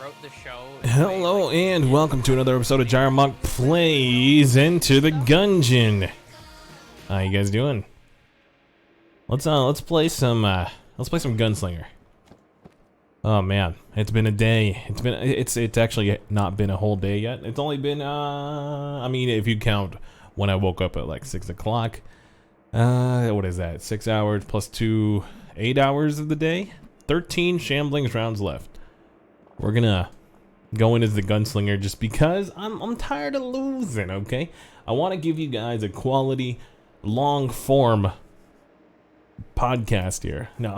wrote the show. Hello and welcome to another episode of Gyro Plays into the Gungeon. How you guys doing? Let's play some Gunslinger. Oh man, it's been a day. It's actually not been a whole day yet. It's only been I mean, if you count when I woke up at like 6 o'clock. What is that? 6 hours plus 2, 8 hours of the day. 13 shamblings rounds left. We're gonna go in as the gunslinger just because I'm tired of losing, okay? I want to give you guys a quality, long form podcast here. No,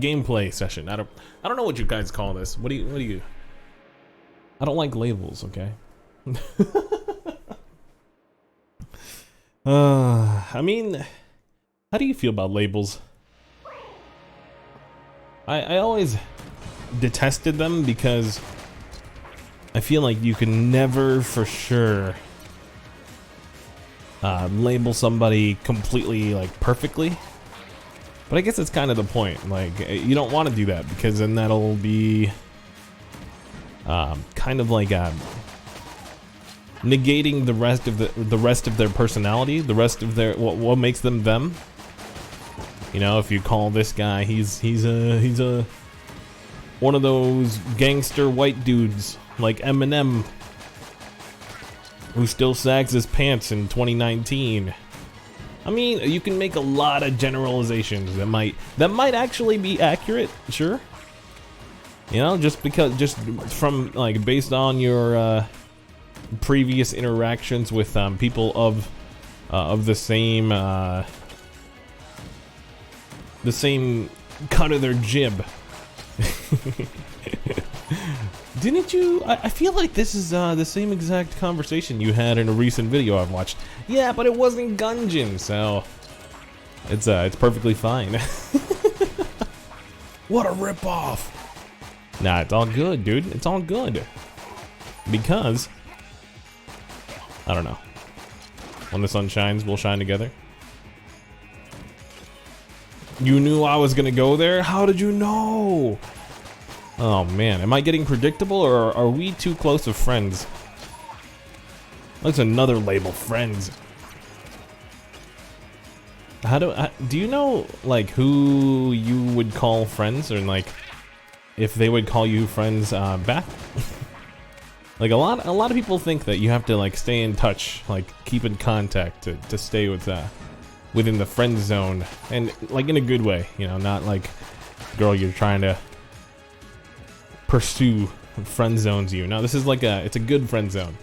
gameplay session. I don't know what you guys call this. What do you? I don't like labels, okay? I mean, how do you feel about labels? I always detested them because I feel like you can never for sure label somebody completely, like, perfectly. But I guess it's kind of the point. Like, you don't want to do that because then that'll be kind of like negating the rest of their personality, the rest of their what makes them them. You know, if you call this guy, he's a one of those gangster white dudes like Eminem who still sags his pants in 2019. I mean, you can make a lot of generalizations that might actually be accurate, sure. You know, just from, like, based on your previous interactions with people of the same cut of their jib. Didn't you? I feel like this is the same exact conversation you had in a recent video I've watched. Yeah, but it wasn't Gungeon, so it's perfectly fine. What a ripoff! Nah, it's all good, dude. It's all good because I don't know. When the sun shines, we'll shine together. You knew I was gonna go there? How did you know? Oh man, am I getting predictable or are we too close of friends? That's another label, friends. Do you know, like, who you would call friends, or like if they would call you friends back? Like a lot of people think that you have to, like, stay in touch, like keep in contact to stay with within the friend zone, and like in a good way, you know, not like girl you're trying to pursue friend zones you. No, this is like it's a good friend zone.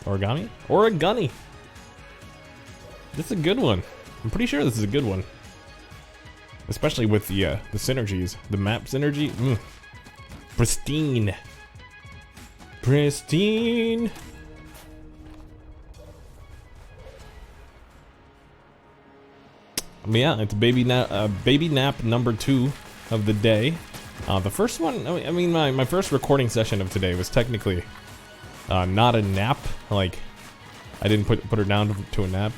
Origami? Or a gunny. This is a good one. I'm pretty sure this is a good one. Especially with the synergies. The map synergy. Pristine. Pristine. Yeah, it's baby nap number 2 of the day. The first one, I mean, my first recording session of today was technically not a nap. Like, I didn't put her down to a nap.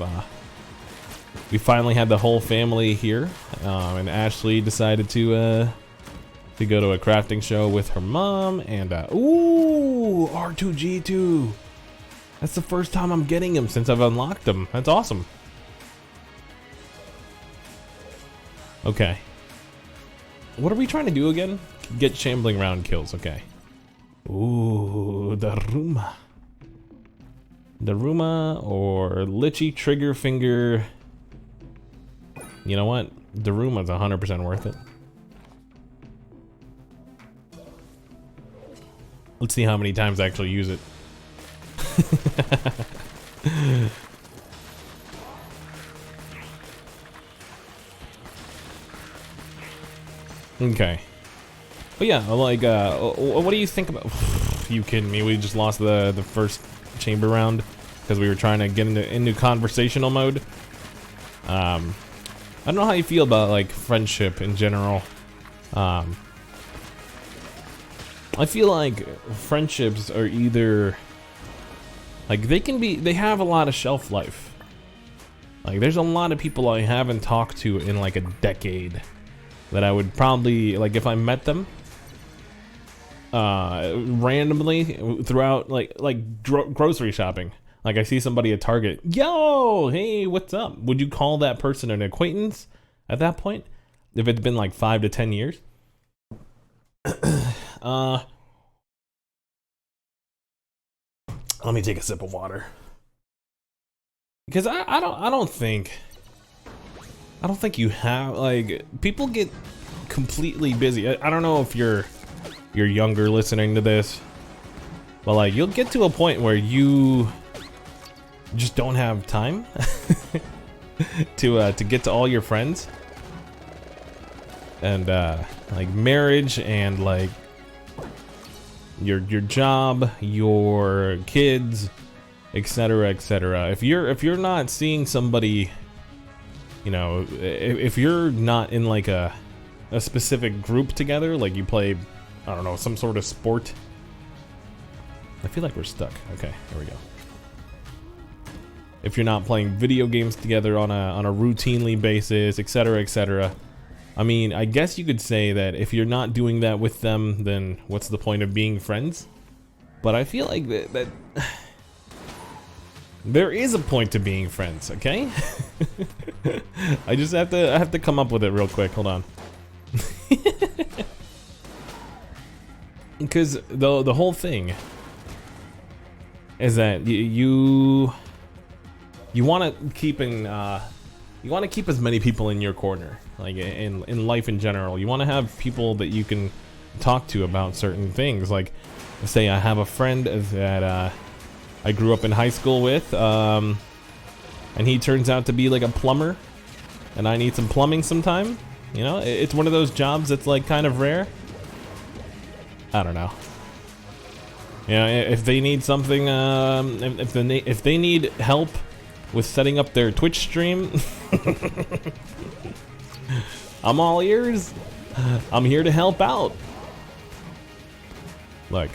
We finally had the whole family here, and Ashley decided to go to a crafting show with her mom. And ooh, R2G2. That's the first time I'm getting him since I've unlocked him. That's awesome. Okay. What are we trying to do again? Get shambling round kills, okay. Ooh, Daruma. Daruma or Litchi Trigger Finger. You know what? Daruma's 100% worth it. Let's see how many times I actually use it. Okay. But yeah, like, what do you think about... You kidding me? We just lost the first chamber round because we were trying to get into conversational mode. I don't know how you feel about, like, friendship in general. I feel like friendships are either... Like, they have a lot of shelf life. Like, there's a lot of people I haven't talked to in, like, a decade. that I would probably, like, if I met them randomly throughout, like grocery shopping. Like, I see somebody at Target, yo, hey, what's up? Would you call that person an acquaintance at that point? If it's been like 5 to 10 years? Let me take a sip of water. Because I don't think you have, like, people get completely busy. I don't know if you're younger listening to this, but like, you'll get to a point where you just don't have time to get to all your friends, and like marriage and like your job, your kids, etc., etc. If you're not seeing somebody, you know, if you're not in like a specific group together, like you play, I don't know, some sort of sport. I feel like we're stuck. Okay, here we go. If you're not playing video games together on a routinely basis, etc., etc. I mean, I guess you could say that if you're not doing that with them, then what's the point of being friends? But I feel like that there is a point to being friends, okay? I just have to come up with it real quick. Hold on. Because the whole thing is that you want to keep as many people in your corner, like in life in general. You want to have people that you can talk to about certain things. Like, say I have a friend that I grew up in high school with, and he turns out to be like a plumber, and I need some plumbing sometime. You know, it's one of those jobs that's like kind of rare. I don't know. You know, if they need something, if they need help with setting up their Twitch stream, I'm all ears. I'm here to help out. Look.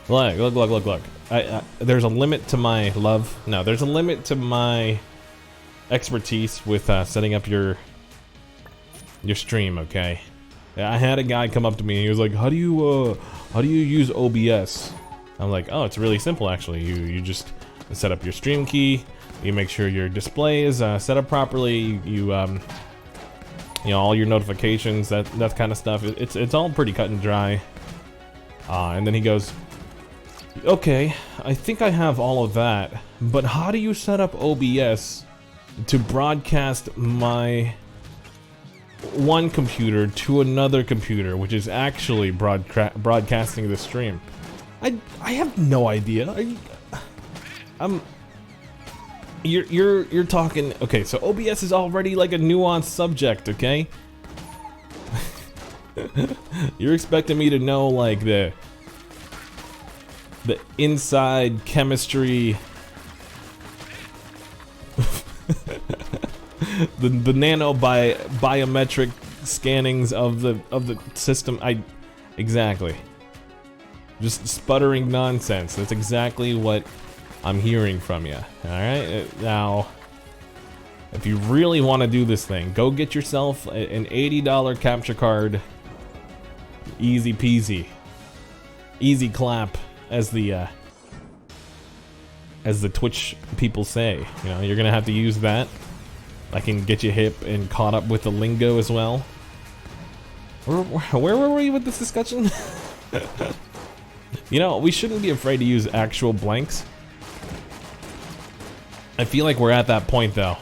There's a limit to my love. No, there's a limit to my expertise with setting up your stream. Okay. I had a guy come up to me and he was like, "How do you use OBS?" I'm like, "Oh, it's really simple actually. You just set up your stream key. You make sure your display is set up properly. You know, all your notifications, that kind of stuff. It's all pretty cut and dry." And then he goes, "Okay, I think I have all of that, but how do you set up OBS to broadcast my one computer to another computer, which is actually broadcasting the stream?" I have no idea. You're talking. Okay, so OBS is already like a nuanced subject, okay? You're expecting me to know like the inside chemistry, the nano biometric scannings of the system. Exactly. Just sputtering nonsense. That's exactly what I'm hearing from you. All right, now, if you really want to do this thing, go get yourself an $80 capture card. Easy peasy, easy clap, as the Twitch people say. You know, you're gonna have to use that. I can get you hip and caught up with the lingo as well. Where were we with this discussion? You know, we shouldn't be afraid to use actual blanks. I feel like we're at that point though,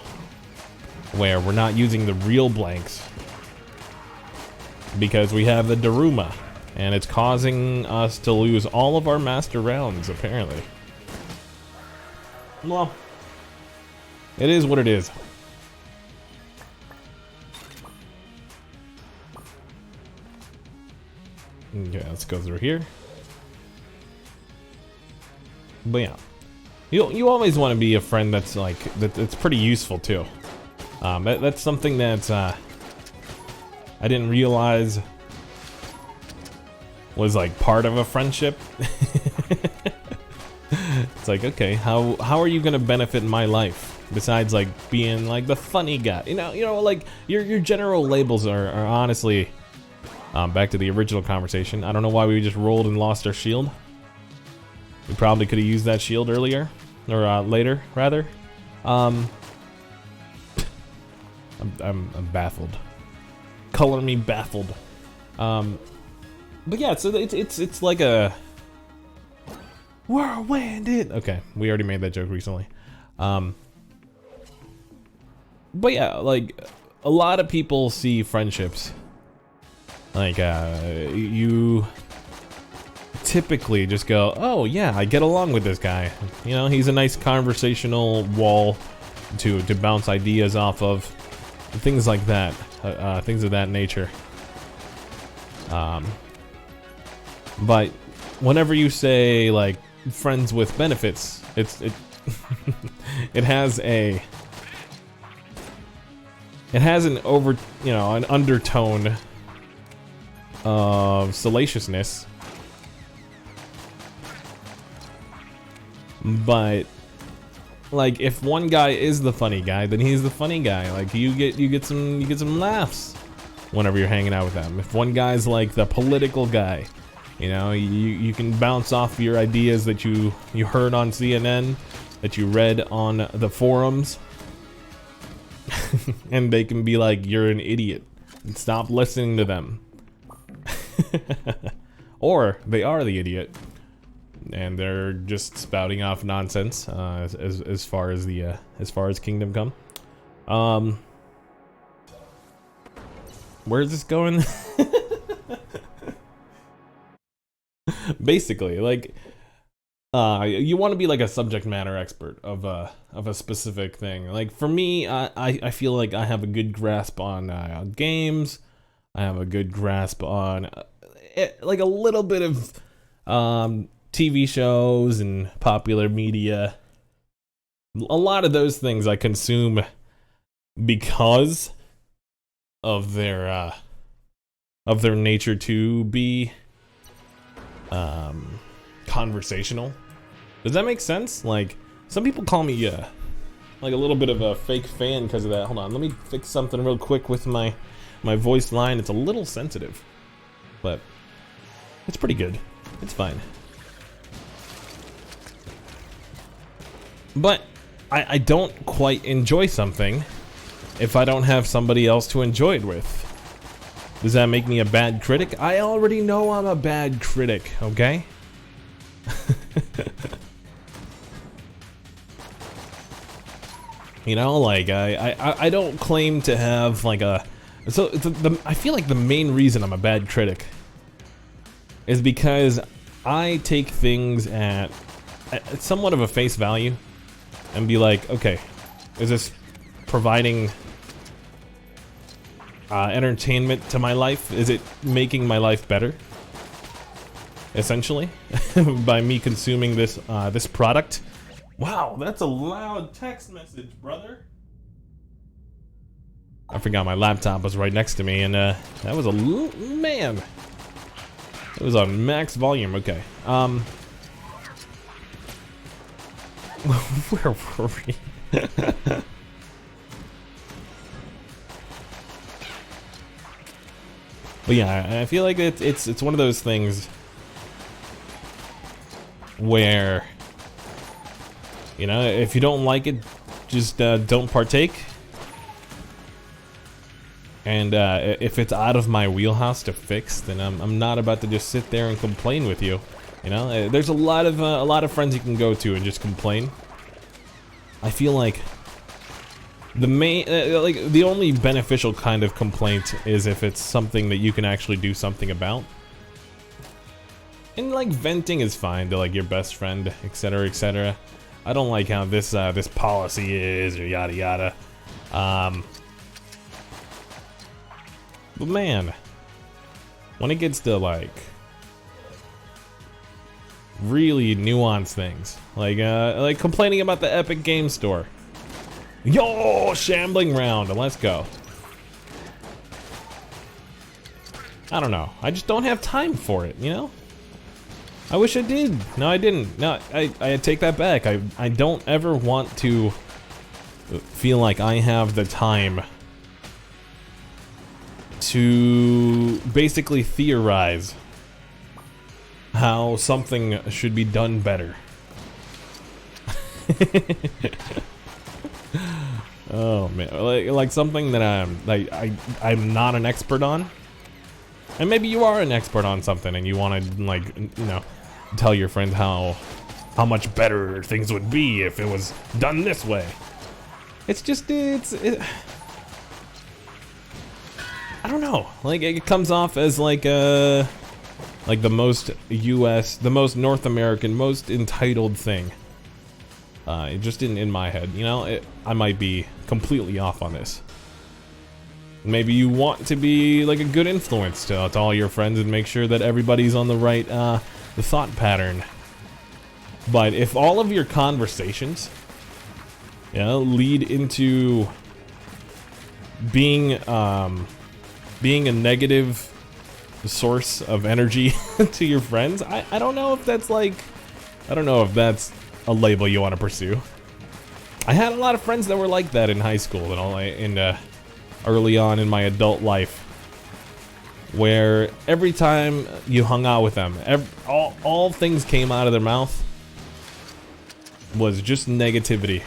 where we're not using the real blanks because we have the Daruma, and it's causing us to lose all of our master rounds, apparently. Well, it is what it is. Okay, let's go through here. But yeah, you always want to be a friend that's like that's pretty useful too. That's something that's I didn't realize was like part of a friendship. It's like, okay, how are you gonna benefit my life? besides like being like the funny guy. You know, like your general labels are honestly. Back to the original conversation. I don't know why we just rolled and lost our shield. We probably could have used that shield earlier, or later, rather. I'm baffled. Color me baffled. But yeah, so it's like a whirlwind. Okay, we already made that joke recently. But yeah, like a lot of people see friendships. Like, you typically just go, oh yeah, I get along with this guy. You know, he's a nice conversational wall to bounce ideas off of. Things like that. Things of that nature. But whenever you say, like, friends with benefits, it has an an undertone of salaciousness, but like if one guy is the funny guy, then he's the funny guy. Like you get some laughs whenever you're hanging out with them. If one guy's like the political guy, you know, you can bounce off your ideas that you heard on CNN, that you read on the forums, and they can be like, you're an idiot, and stop listening to them. Or they are the idiot, and they're just spouting off nonsense as far as Kingdom Come. Where is this going? Basically, like, you want to be like a subject matter expert of a specific thing. Like for me, I feel like I have a good grasp on games. I have a good grasp on like a little bit of TV shows and popular media. A lot of those things I consume because of their nature to be conversational. Does that make sense? Like some people call me like a little bit of a fake fan because of that. Hold on, let me fix something real quick with my voice line. It's a little sensitive, but it's pretty good. It's fine. But I don't quite enjoy something if I don't have somebody else to enjoy it with. Does that make me a bad critic? I already know I'm a bad critic, okay? You know, like I don't claim to have like a. So I feel like the main reason I'm a bad critic is because I take things at somewhat of a face value and be like, okay, is this providing entertainment to my life? Is it making my life better? Essentially, by me consuming this this product. Wow, that's a loud text message, brother. I forgot my laptop was right next to me, and that was a man. It was on max volume. Okay. Where were we? But yeah, I feel like it's one of those things where, you know, if you don't like it, just don't partake. And if it's out of my wheelhouse to fix, then I'm not about to just sit there and complain with you. You know, there's a lot of friends you can go to and just complain. I feel like the main, like the only beneficial kind of complaint is if it's something that you can actually do something about. And like venting is fine to like your best friend, etc., etc. I don't like how this this policy is, or yada yada. But man, when it gets to like really nuanced things, like complaining about the Epic Game Store. Yo, shambling round, let's go. I don't know. I just don't have time for it, you know? I wish I did. No, I didn't. No, I take that back. I don't ever want to feel like I have the time to basically theorize how something should be done better. Oh man, like something that I'm not an expert on, and maybe you are an expert on something, and you want to, like, you know, tell your friend how much better things would be if it was done this way. It's just I don't know. Like, it comes off as like the most U.S., the most North American, most entitled thing. It just in my head, you know. I might be completely off on this. Maybe you want to be like a good influence to all your friends and make sure that everybody's on the right the thought pattern. But if all of your conversations, you know, lead into being a negative source of energy to your friends, I don't know if that's like, I don't know if that's a label you want to pursue. I had a lot of friends that were like that in high school and all, and early on in my adult life, where every time you hung out with them, all things came out of their mouth was just negativity,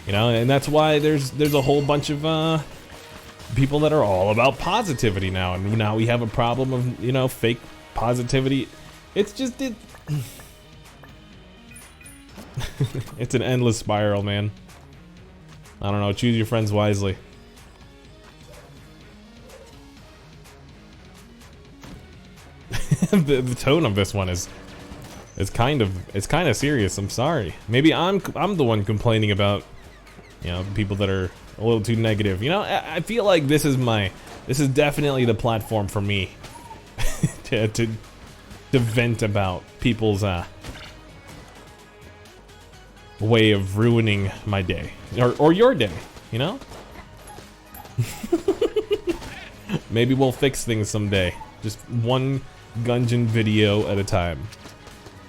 you know. And that's why there's a whole bunch of people that are all about positivity now, and now we have a problem of, you know, fake positivity. It's just it's an endless spiral, man. I don't know, choose your friends wisely. the tone of this one is kind of serious. I'm sorry. Maybe I'm the one complaining about, you know, people that are a little too negative. You know, I feel like this is definitely the platform for me to vent about people's way of ruining my day, or your day, you know. Maybe we'll fix things someday, just one Gungeon video at a time,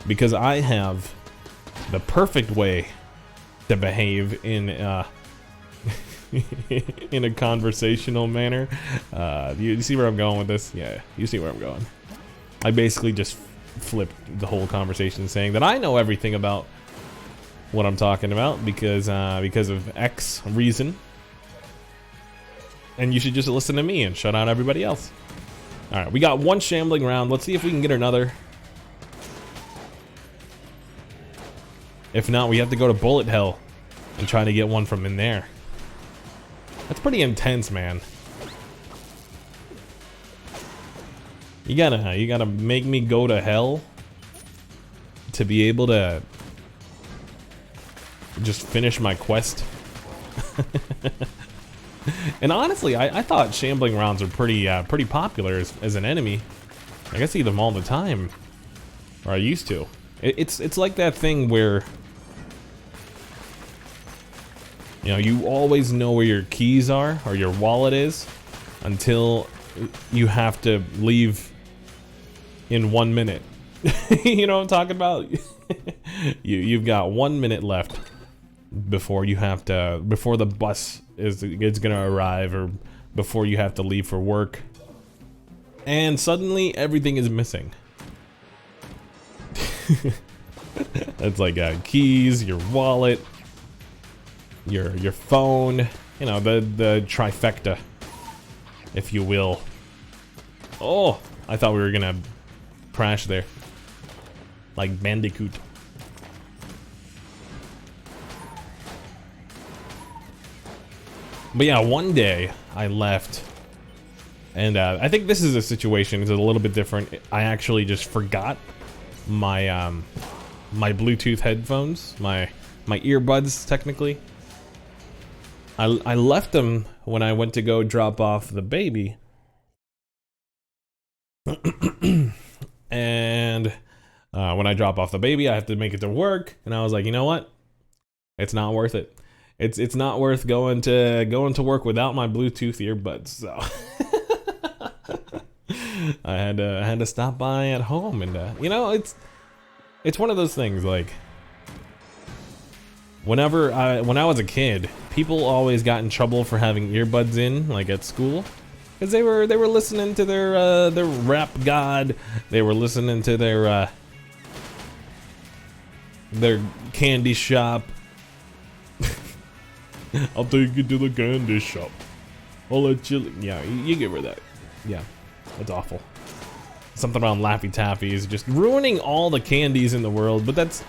because I have the perfect way to behave in in a conversational manner. You see where I'm going with this? Yeah, you see where I'm going. I basically just flipped the whole conversation, saying that I know everything about what I'm talking about because of X reason, and you should just listen to me and shut out everybody else. All right, we got one shambling round. Let's see if we can get another. If not, we have to go to bullet hell and try to get one from in there. That's pretty intense, man. You gotta make me go to hell to be able to just finish my quest. And honestly, I thought shambling rounds are pretty popular as an enemy. Like, I see them all the time, or I used to. It's like that thing where, you know, you always know where your keys are or your wallet is until you have to leave in 1 minute. You know what I'm talking about? You've got 1 minute left before the bus is gonna arrive, or before you have to leave for work, and suddenly everything is missing. It's like keys, your wallet, your phone, you know, the trifecta, if you will. Oh, I thought we were gonna crash there, like Bandicoot. But yeah, one day I left, and I think this is a situation. It's a little bit different. I actually just forgot my my Bluetooth headphones, my earbuds, technically. I left them when I went to go drop off the baby, and when I drop off the baby, I have to make it to work, and I was like, you know what? It's not worth it. It's not worth going to work without my Bluetooth earbuds. So I had to stop by at home, and you know, it's one of those things, like, when I was a kid, people always got in trouble for having earbuds in, like at school, because they were listening to their rap god. They were listening to their candy shop. I'll take you to the candy shop. I'll let you. Yeah, you give her that. Yeah, that's awful. Something about Laffy Taffy's just ruining all the candies in the world, but that's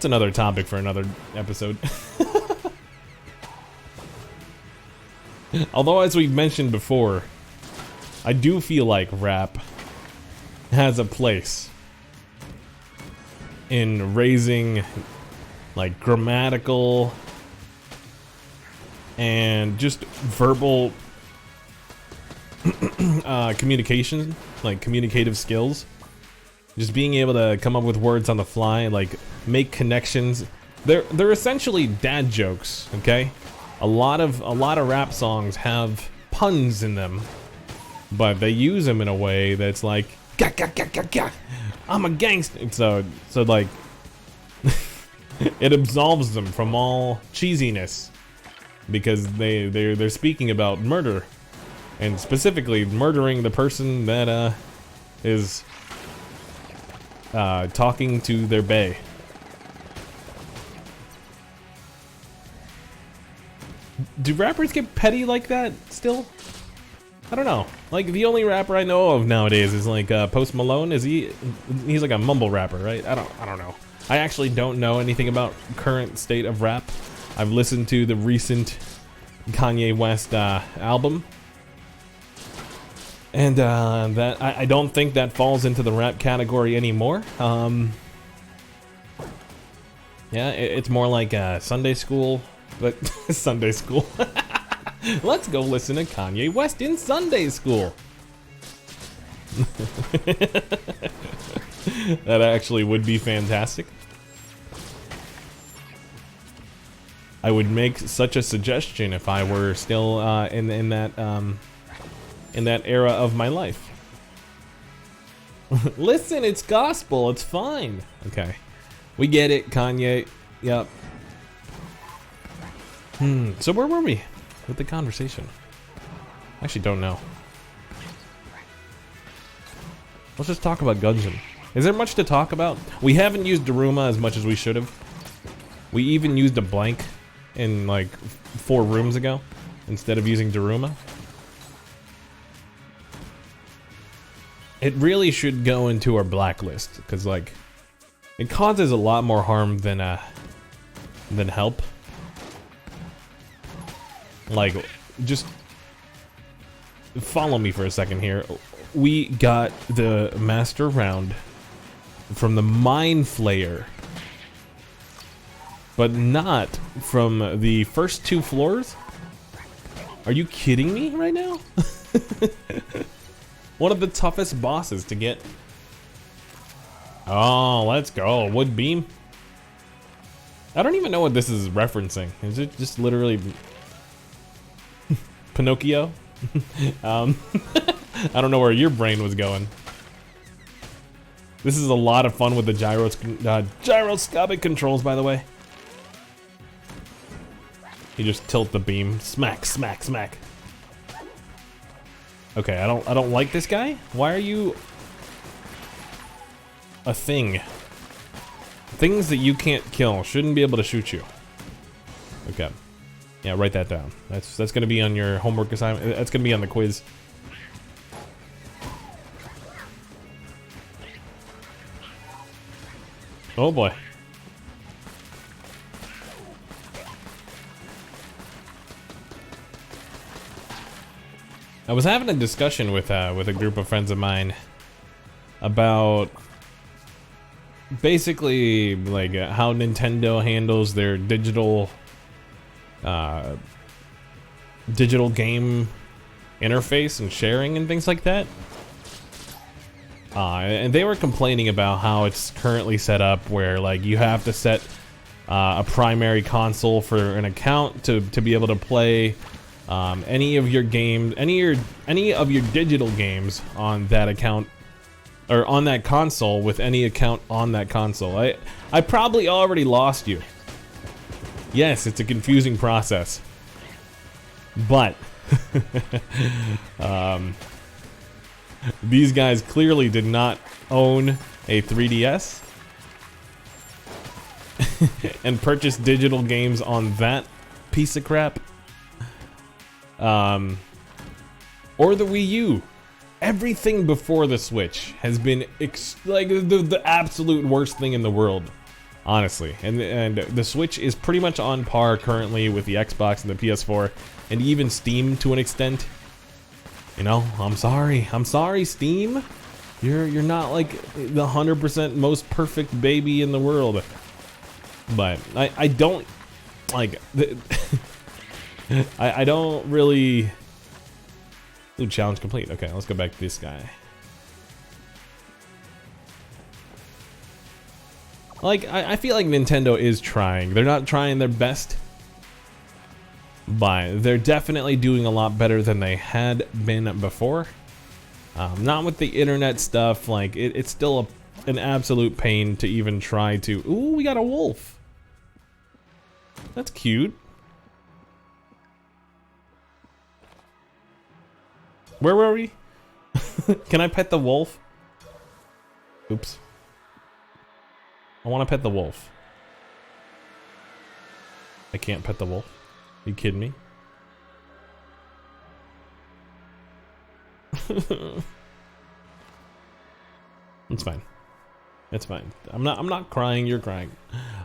another topic for another episode. Although, as we've mentioned before, I do feel like rap has a place in raising, like, grammatical and just verbal communication, like communicative skills. Just being able to come up with words on the fly, like make connections. They're essentially dad jokes, okay? A lot of rap songs have puns in them, but they use them in a way that's like, gah, gah, gah, gah, gah. I'm a gangster. So like, it absolves them from all cheesiness because they're speaking about murder, and specifically murdering the person that is talking to their bae. Do rappers get petty like that still? I don't know. Like, the only rapper I know of nowadays is like Post Malone. He's like a mumble rapper, right? I don't know. I actually don't know anything about current state of rap. I've listened to the recent Kanye West album, and that I don't think that falls into the rap category anymore. Yeah, it's more like Sunday school, but Sunday school. Let's go listen to Kanye West in Sunday school. That actually would be fantastic. I would make such a suggestion if I were still in that era of my life. Listen, it's gospel. It's fine. Okay, we get it, Kanye. Yep. So where were we with the conversation? I actually don't know. Let's just talk about Gungeon. Is there much to talk about? We haven't used Daruma as much as we should have. We even used a blank in like 4 rooms ago instead of using Daruma. It really should go into our blacklist because, like, it causes a lot more harm than help. Like, just follow me for a second here. We got the master round from the Mind Flayer, but not from the first 2 floors? Are you kidding me right now? One of the toughest bosses to get. Oh, let's go. Wood beam. I don't even know what this is referencing. Is it just literally Pinocchio? I don't know where your brain was going. This is a lot of fun with the gyroscopic controls, by the way. You just tilt the beam. Smack, smack, smack. Okay, I don't like this guy. Why are you a thing? Things that you can't kill shouldn't be able to shoot you. Okay. Yeah, write that down. That's gonna be on your homework assignment. That's gonna be on the quiz. Oh boy. I was having a discussion with a group of friends of mine about basically like how Nintendo handles their digital game interface and sharing and things like that. And they were complaining about how it's currently set up where like you have to set a primary console for an account to be able to play any of your games, any of your digital games on that account or on that console with any account on that console. I probably already lost you. Yes, it's a confusing process. But these guys clearly did not own a 3DS and purchase digital games on that piece of crap. Or the Wii U. Everything before the Switch has been like the absolute worst thing in the world, honestly. And the Switch is pretty much on par currently with the Xbox and the PS4, and even Steam to an extent. You know, I'm sorry, Steam. You're not like the 100% most perfect baby in the world. But I don't like I don't really. Ooh, challenge complete. Okay, let's go back to this guy. Like, I feel like Nintendo is trying. They're not trying their best, but they're definitely doing a lot better than they had been before. Not with the internet stuff. Like, it's still an absolute pain to even try to. Ooh, we got a wolf. That's cute. Where were we? Can I pet the wolf? Oops. I want to pet the wolf. I can't pet the wolf. Are you kidding me? It's fine. It's fine. I'm not crying, you're crying.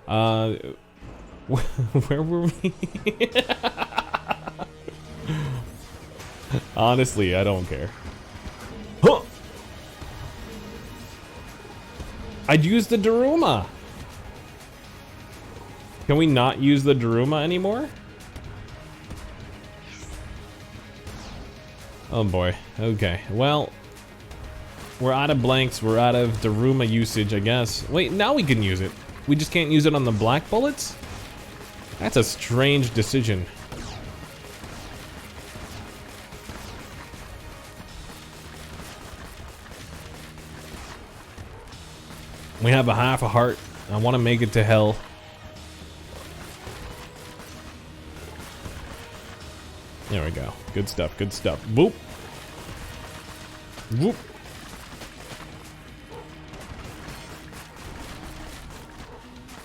Where were we? Honestly, I don't care. Huh! I'd use the Daruma. Can we not use the Daruma anymore? Oh boy. Okay. Well, we're out of blanks. We're out of Daruma usage, I guess. Wait, now we can use it. We just can't use it on the black bullets? That's a strange decision. We have a half a heart. I want to make it to hell. There we go. Good stuff, good stuff. Whoop. Whoop.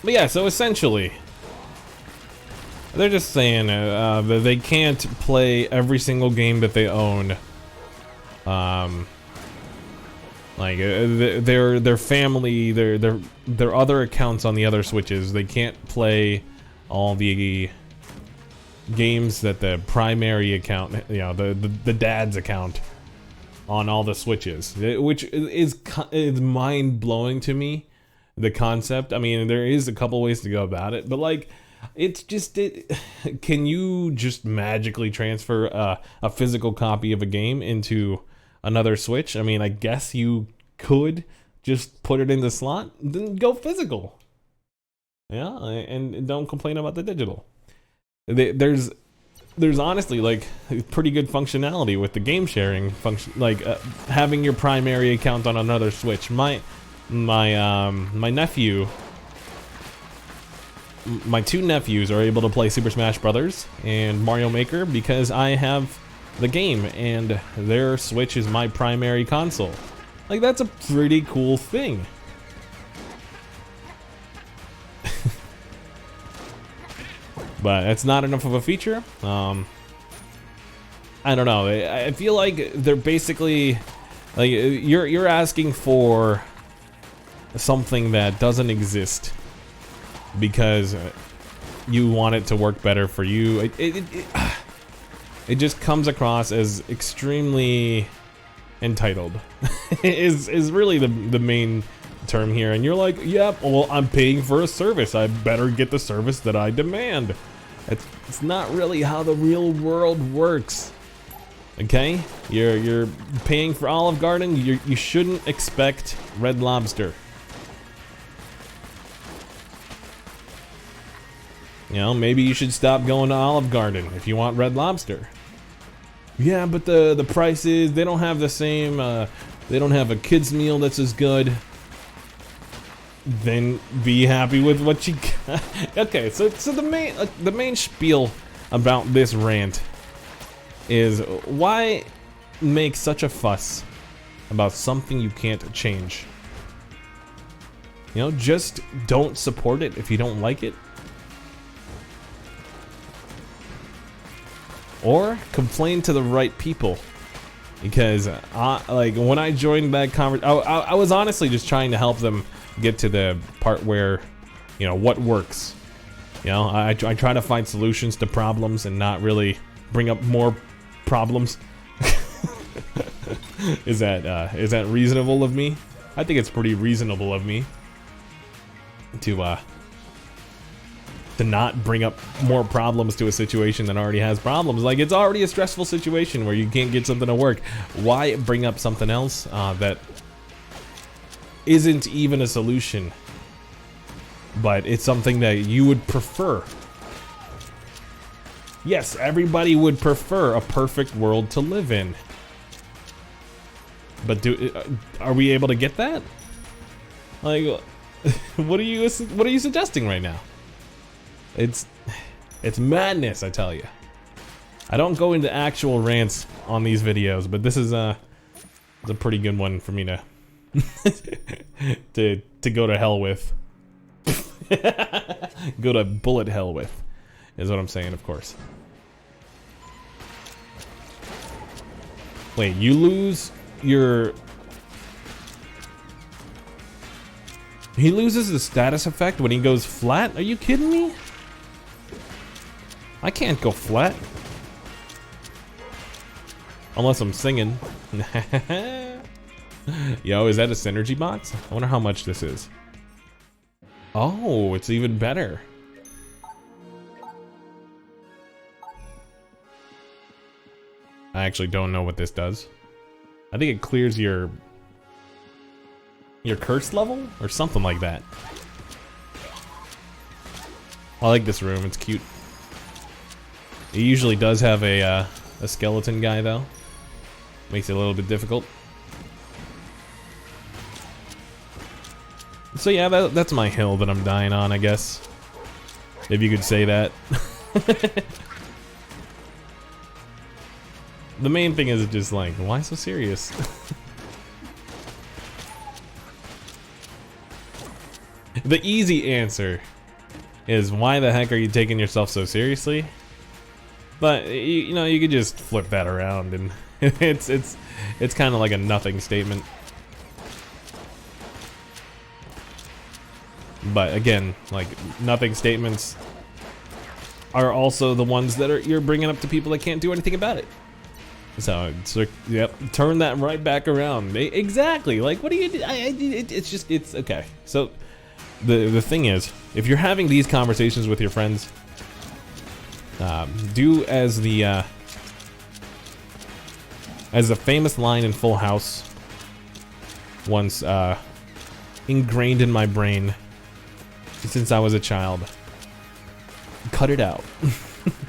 But yeah, so essentially, they're just saying that they can't play every single game that they own. Like their family, their other accounts on the other Switches, they can't play all the games that the primary account, you know, the dad's account on all the Switches, which is mind blowing to me. The concept. I mean, there is a couple ways to go about it, but like, it's just can you just magically transfer a physical copy of a game into another Switch? I mean, I guess you could just put it in the slot, then go physical. Yeah, and don't complain about the digital. There's honestly like pretty good functionality with the game sharing function, like having your primary account on another Switch. My nephew, my two nephews are able to play Super Smash Brothers and Mario Maker because I have the game and their Switch is my primary console. Like, that's a pretty cool thing. But it's not enough of a feature. I don't know. I feel like they're basically like you're asking for something that doesn't exist because you want it to work better for you. It just comes across as extremely entitled. is really the main term here, and you're like, yep, well, I'm paying for a service, I better get the service that I demand. It's not really how the real world works. Okay, you're paying for Olive Garden, you shouldn't expect Red Lobster. You know, maybe you should stop going to Olive Garden if you want Red Lobster. Yeah, but the prices, they don't have the same, they don't have a kid's meal that's as good. then be happy with what you got. Okay, so the main spiel about this rant is why make such a fuss about something you can't change? You know, just don't support it if you don't like it. Or complain to the right people. Because like when I joined that conversation, I was honestly just trying to help them get to the part where, you know, what works. You know, I try to find solutions to problems and not really bring up more problems. Is that reasonable of me? I think it's pretty reasonable of me to not bring up more problems to a situation that already has problems. Like, it's already a stressful situation where you can't get something to work. Why bring up something else that isn't even a solution, but it's something that you would prefer? Yes, everybody would prefer a perfect world to live in. But are we able to get that? Like, what are you suggesting right now? It's madness, I tell you. I don't go into actual rants on these videos, but this is a pretty good one for me to to go to hell with. Go to bullet hell with, is what I'm saying, of course. Wait, you lose your... He loses the status effect when he goes flat? Are you kidding me? I can't go flat. Unless I'm singing. Yo, is that a synergy box? I wonder how much this is. Oh, it's even better. I actually don't know what this does. I think it clears your curse level or something like that. I like this room, it's cute. It usually does have a skeleton guy though. Makes it a little bit difficult. So yeah, that's my hill that I'm dying on, I guess. If you could say that. The main thing is just like, why so serious? The easy answer is, why the heck are you taking yourself so seriously? But you know, you could just flip that around, and it's kind of like a nothing statement. But again, like, nothing statements are also the ones that you're bringing up to people that can't do anything about it. So yep, turn that right back around. Exactly. Like, what do you do? It's okay. So the thing is, if you're having these conversations with your friends, do as the famous line in Full House once ingrained in my brain since I was a child. Cut it out.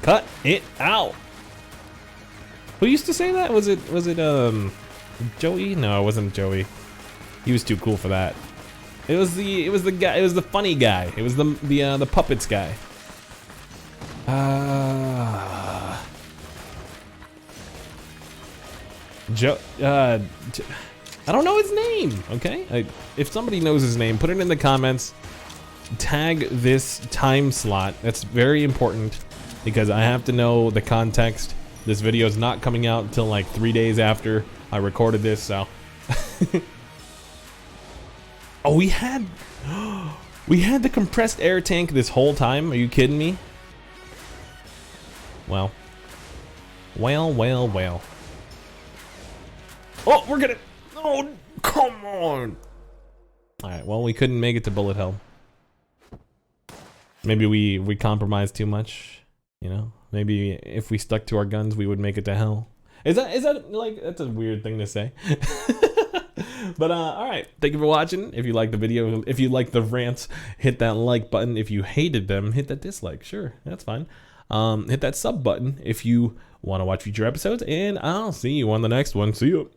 Cut it out. Who used to say that? Was it Joey? No, it wasn't Joey. He was too cool for that. It was the guy. It was the funny guy. It was the puppets guy. I don't know his name. Okay, if somebody knows his name, put it in the comments. Tag this time slot. That's very important because I have to know the context. This video is not coming out until like 3 days after I recorded this, so. Oh, we had the compressed air tank this whole time. Are you kidding me? Well. Oh, we're gonna. Oh, come on. All right. Well, we couldn't make it to bullet hell. Maybe we compromised too much. You know. Maybe if we stuck to our guns, we would make it to hell. Is that like, that's a weird thing to say. But all right, thank you for watching. If you liked the video, if you liked the rants, hit that like button. If you hated them, hit that dislike. Sure, that's fine. Hit that sub button if you want to watch future episodes, and I'll see you on the next one. See you.